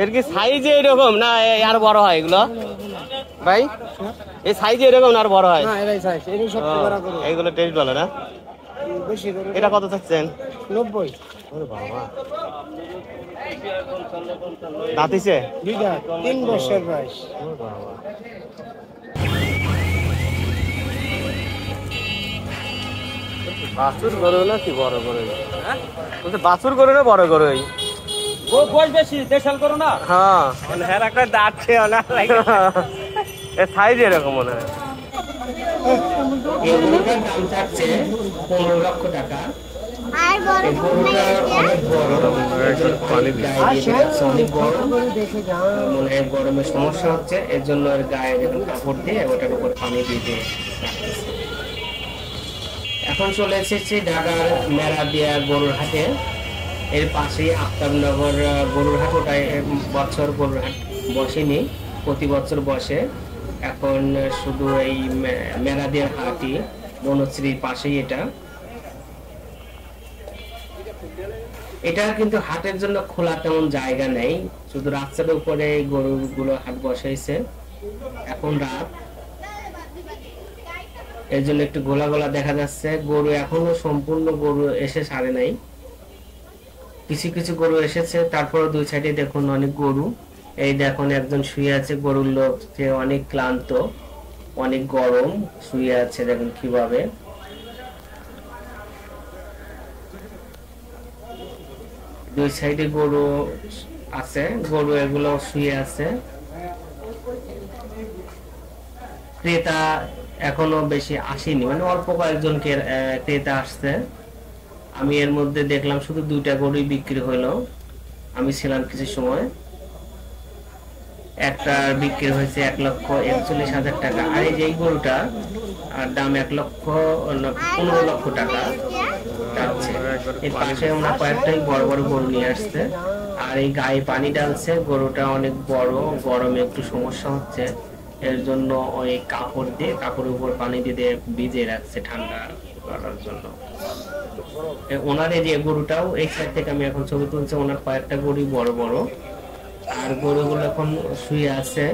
এর কি সাইজ এরকম না আর বড় হয় এগুলো ভাই? এই সাইজ এরকম না আর বড় হয়? এইগুলো টেস্ট ভালো না? এটা কত চাচ্ছেন? 90। বাবা, দাঁতিছে? 3 বছর বয়স। বাছুর গরু না কি বড় গরু? বলতে বাছুর গরু না বড় গরু? হ্যাঁ, এর সাইজ এরকম মনে হয়। এগুলোর দাম থাকছে 15 লক্ষ টাকা। গরমের সমস্যা হচ্ছে, এর জন্য গায়ে কাপড় দিয়ে ওটার উপর পানি দিয়ে। এখন চলে এসেছি ঢাকার মেরাদিয়া গরুর হাটে। এর পাশেই আফতাবনগর গরুর হাট, ওটাই বছর গরুর হাট বসেনি, প্রতি বছর বসে। এখন শুধু এই মেরাদিয়ার হাটই, বনশ্রীর পাশেই এটা কিন্তু হাটের জন্য খোলা তেমন জায়গা নেই, শুধু রাস্তার উপরে গরুগুলো হাট বসাইছে। এখন রাত, এর জন্য একটু গোলা গোলা দেখা যাচ্ছে। গরু এখনো সম্পূর্ণ গরু এসে সারে নাই, কিছু কিছু গরু এসেছে। তারপরে দুই সাইডে দেখুন অনেক গরু। এই দেখুন একজন শুয়ে আছে, গরুর লোক, যে অনেক ক্লান্ত, অনেক গরম, শুয়ে আছে। দেখুন কিভাবে দুই সাইডে গরু আছে, গরু এগুলো শুয়ে আছে। ক্রেতা এখনো বেশি আসেনি, মানে অল্প কয়েকজন ক্রেতা আসছে। আমি এর মধ্যে দেখলাম শুধু 2টা গরুই বিক্রি হলো। আমি ছিলাম কিছু সময়। একটা বিক্রি হয়েছে 1,41,000 টাকা। আর এই যে গরুটা দাম 1,15 লক্ষ টাকা যাচ্ছে। এর পাশে আমরা কয়েকটাই বড় বড় গরু নিয়ে আসছে। আর এই গায়ে পানি ডালছে, গরুটা অনেক বড়, গরমে একটু সমস্যা হচ্ছে, এর জন্য ওই কাপড় দিয়ে, কাপড়ের উপর পানি দিয়ে ভিজিয়ে রাখছে ঠান্ডা করার জন্য। ওনার এই যে গরুটাও, এই সাইড থেকে আমি এখন ছবি তুলছি, ওনার কয়েকটা গরু বড় বড়, আর গরুগুলো এখন শুয়ে আছে।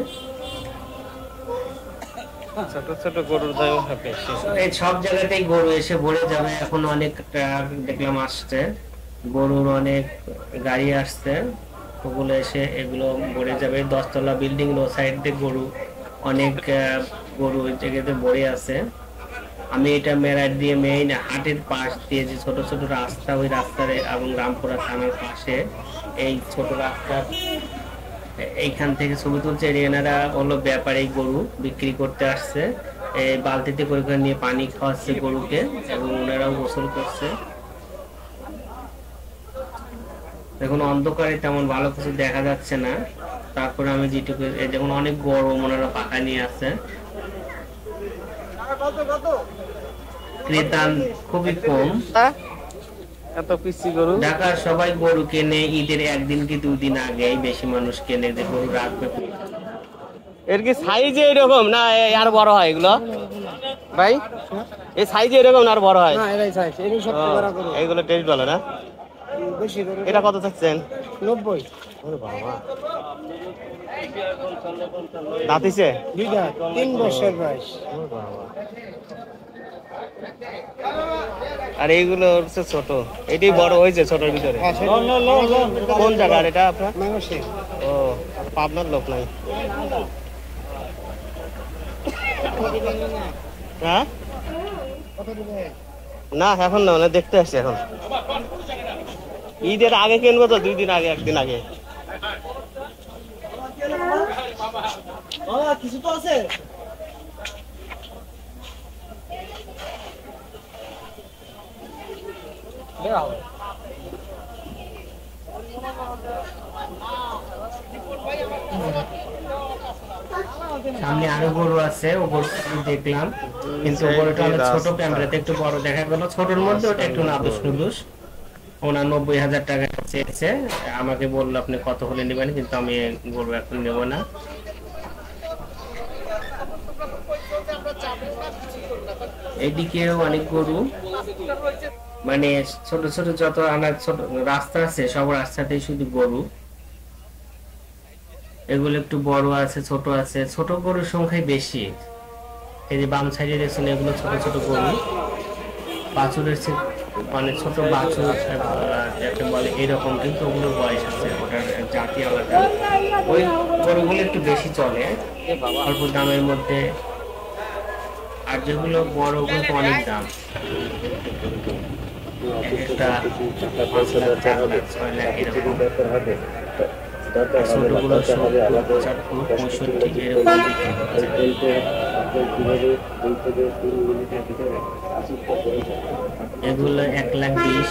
ছোট ছোট গরুর দাম বেশি। এই সব জায়গাতেই গরু এসে ভরে যাবে। এখন অনেক ট্রাক দেখলাম আসছে, গরুর অনেক গাড়ি আসছে, ওগুলো এসে এগুলো ভরে যাবে। 10 তলা বিল্ডিং, ও সাইড দিয়ে গরু, অনেক গরু ওই জায়গাতে ভরে আছে। আমি এটা মেরার দিয়ে মেইন হাটের পাশ দিয়ে যে ছোট ছোট রাস্তা, ওই রাস্তার এবং রামপুরা থানার পাশে এই ছোট রাস্তা, এইখান থেকে ছবি তুলছে। এনারা হলো ব্যাপারী, গরু বিক্রি করতে আসছে। এই বালতিতে করে করে নিয়ে পানি খাওয়াচ্ছে গরুকে, এবং ওনারাও গোসল করছে। দেখুন অন্ধকারে তেমন ভালো কিছু দেখা যাচ্ছে না, তারপরে আমি যেটুকু, যেমন অনেক গরম, ওনারা পাকা নিয়ে আসছে। ক্রেতা খুবই কম। এত পিসি গরু ঢাকার সবাই গরু কেনে ঈদের 1 দিন কি 2 দিন আগেই, বেশি মানুষ কেনে যে গরু রাখবে। এর কি সাইজ এরকম না আর বড় হয় এগুলো ভাই? এই সাইজ এরকম না আর বড় হয়? এইগুলো টেস্ট ভালো না? এটা কত চাচ্ছেন? 90। বাবা, দাঁতিছে? 3 বছর বয়স। আর এইগুলো হচ্ছে ছোট, এটাই বড় হয়েছে ছোটর ভিতরে। কোন জায়গার এটা আপনার? ও, পাবনার লোক নাই? হ্যাঁ না, এখন না, দেখতে আসছি এখন। ঈদের আগে কিনবো তো, 2 দিন আগে, 1 দিন আগে। কিছু তো আছে। সামনে আরো গরু আছে, ও গরু দেখলাম, কিন্তু গরুটা অনেক ছোট, ক্যামেরাতে একটু বড় দেখা গেল। ছোটর মধ্যে ওটা একটু নাদুস নুদুস। ওনার 90,000 টাকা চেয়েছে, আমাকে বললো আপনি কত হলে নেবেন, কিন্তু আমি গরু এখন নেব না। এইদিকেও অনেক গরু, মানে ছোট ছোট যত আমার ছোট রাস্তা আছে, সব রাস্তাতেই শুধু গরু। এগুলো একটু বড় আছে, ছোট আছে। ছোট গরুর সংখ্যাই বেশি। এই যে বাম সাইডে দেখছেন, এগুলো ছোট ছোট গরু। বাছুরের মানে ছোট বাছুর যাকে বলে এরকম, কিন্তু ওগুলোর বয়স আছে, ওটার জাতি আলাদা। ওই গরুগুলো একটু বেশি চলে, অল্প দামের মধ্যে। আর যেগুলো বড় ওগুলো তো অনেক দাম, একটা 5 লাখ, 4 লাখ, 6 লাখ এরকম। ছোটগুলো 70, 75, 65 এরকম বিক্রি হচ্ছে। এগুলো 1,20,000,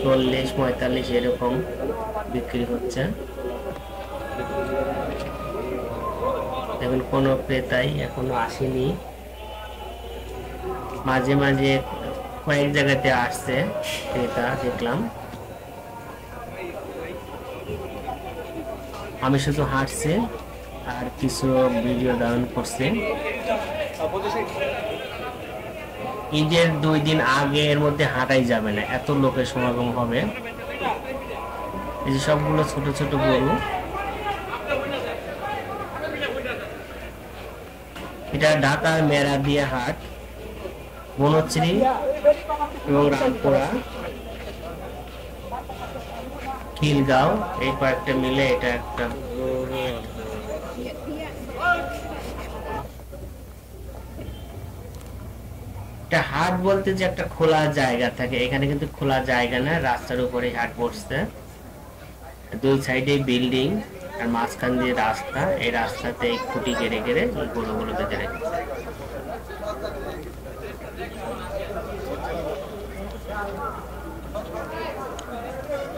40, 45 এরকম বিক্রি হচ্ছে। এখন কোনো ক্রেতাই এখনো আসেনি। মাঝে মাঝে কয়েক জায়গাতে আসছে ক্রেতা, দেখলাম। আমি শুধু হাঁটছি আর কিছু ভিডিও ধারণ করছি। ঈদের 2 দিন আগে এর মধ্যে হাঁটাই যাবে না, এত লোকের সমাগম হবে। এই যে সবগুলো ছোট ছোট গরু। এটা ঢাকার মেরাদিয়া হাট, বনশ্রী এবং রামপুরা, খিলগাঁও, এই কয়েকটা মিলে এটা একটা। হাট বলতে যে একটা খোলা জায়গা থাকে, এখানে কিন্তু খোলা জায়গা না, রাস্তার উপরে হাট বসছে। 2 সাইডে বিল্ডিং আর মাঝখান দিয়ে রাস্তা। এই রাস্তাতে এই খুঁটি ঘেরে ঘেরে গরুগুলো বেঁধে রেখেছে।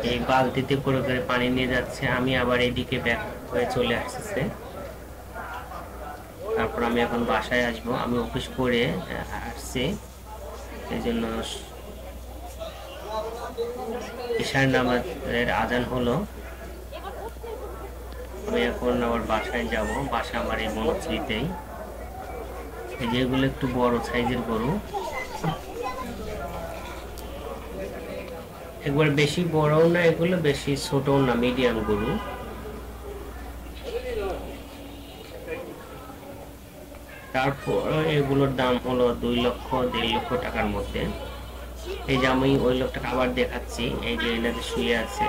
এই বালতিতে করে করে পানি নিয়ে যাচ্ছে। আমি আবার এদিকে ব্যাক হয়ে চলে আসছে। তারপর আমি এখন বাসায় আসবো। আমি অফিস করে আসছি, এই জন্য ঈশার নামাজের আজান হলো। আমি এখন আবার বাসায় যাব। বাসা আমার এই বনশ্রীতেই। এই যেগুলো একটু বড় সাইজের গরু, একবার বেশি বড়ও না, এগুলো বেশি ছোটও না, মিডিয়াম গরু। তারপর এগুলোর দাম হলো 2 লক্ষ 1.5 লক্ষ টাকার মধ্যে। এই যে আমি ওই লোকটাকে আবার দেখাচ্ছি, এই যে এনাতে শুয়ে আছে,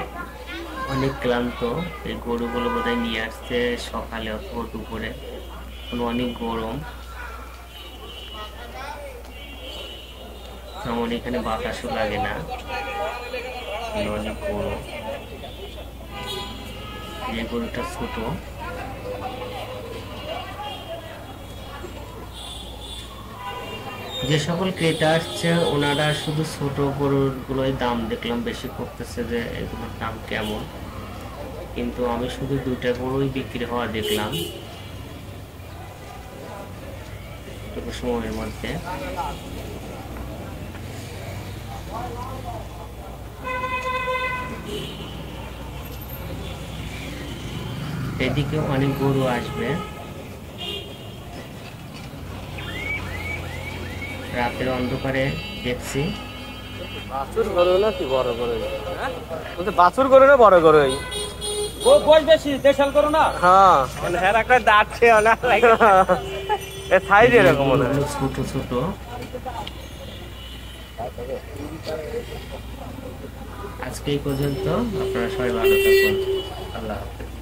অনেক ক্লান্ত। এই গরুগুলো বোধহয় নিয়ে আসছে সকালে অথবা দুপুরে, অনেক গরম। তেমন এখানে বাতাসও লাগে না, অনেক গরম। যে গরুটা ছোট, যে সকল ক্রেতা আসছে ওনারা শুধু ছোট গরুর গুলোই দাম দেখলাম বেশি করতেছে, যে এগুলোর দাম কেমন। কিন্তু আমি শুধু 2টা গরুই বিক্রি হওয়া দেখলাম টুকু সময়ের মধ্যে। এদিকে অনেক গরু আসবে। রাতের অন্ধকারে দেখছি। বাছুর গরু না কি বড় গরু? বলতে বাছুর গরু না বড় গরু? ও বয়স বেশি, দেশাল করো না। হ্যাঁ, মানে হ্যাঁ একটা দাঁত ছিল না, এর সাইজ এরকম মনে হয়, ছোট ছোট। আজকে এই পর্যন্ত। আপনারা সবাই ভালো থাকুন। আল্লাহ হাফেজ।